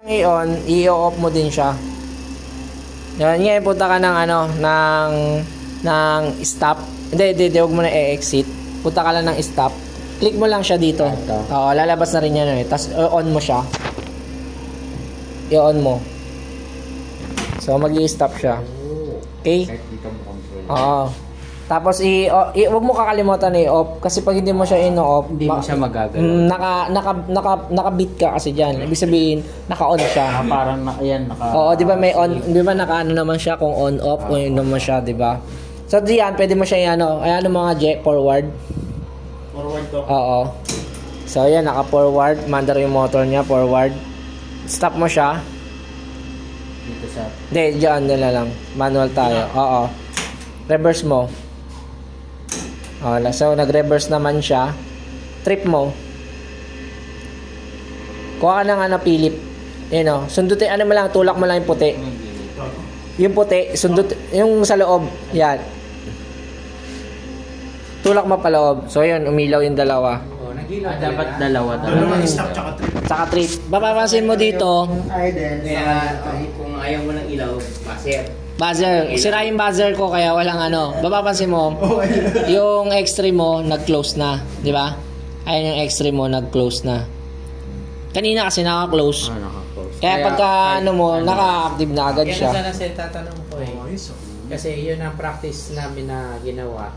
Ngayon, i-off mo din siya. Yan, ngayon punta ka ng ng stop. Hindi, huwag mo na i-exit. Punta ka lang ng stop. Click mo lang siya dito. Oo, lalabas na rin yan eh. Tapos on mo siya. I-on mo. So, mag-i-stop siya. Okay? Oo. Tapos wag mo kakalimutan i-off kasi pag hindi mo siya ino-off, hindi mo siya magagalaw. Nakabit ka kasi diyan. Ibig sabihin, naka-on siya. Parang ayan, Oo, 'di ba may on, 'di ba naka-ano naman siya kung on off o yun naman siya, 'di ba? So diyan, pwede mo siya ayan mga forward. Forward to. Oo. So ayan, naka-forward, mandar yung motor niya, forward. Stop mo siya. Dito sa. Hindi, diyan nila lang. Manual tayo. Oo. Reverse mo. So, nag-reverse naman siya. Trip mo. Kuha ka ng Philip. Sundutin, mo lang, tulak mo lang yung puti. Yung puti, sundut, yung sa loob. Yan. Tulak mo pa loob. So, yun, umilaw yung dalawa. Dapat dalawa. Stop Tsaka trip. Babapasin mo dito. Kaya kung ayaw mo ng ilaw, Buzzer. Sira yung buzzer ko kaya walang Babapansin mo, yung extreme mo, nag-close na. Di ba? Ayun yung extreme mo, nag-close na. Kanina kasi naka-close. Kaya pagka naka-active na agad siya. Kaya sana tatanong ko eh. Kasi yun ang practice namin na ginawa.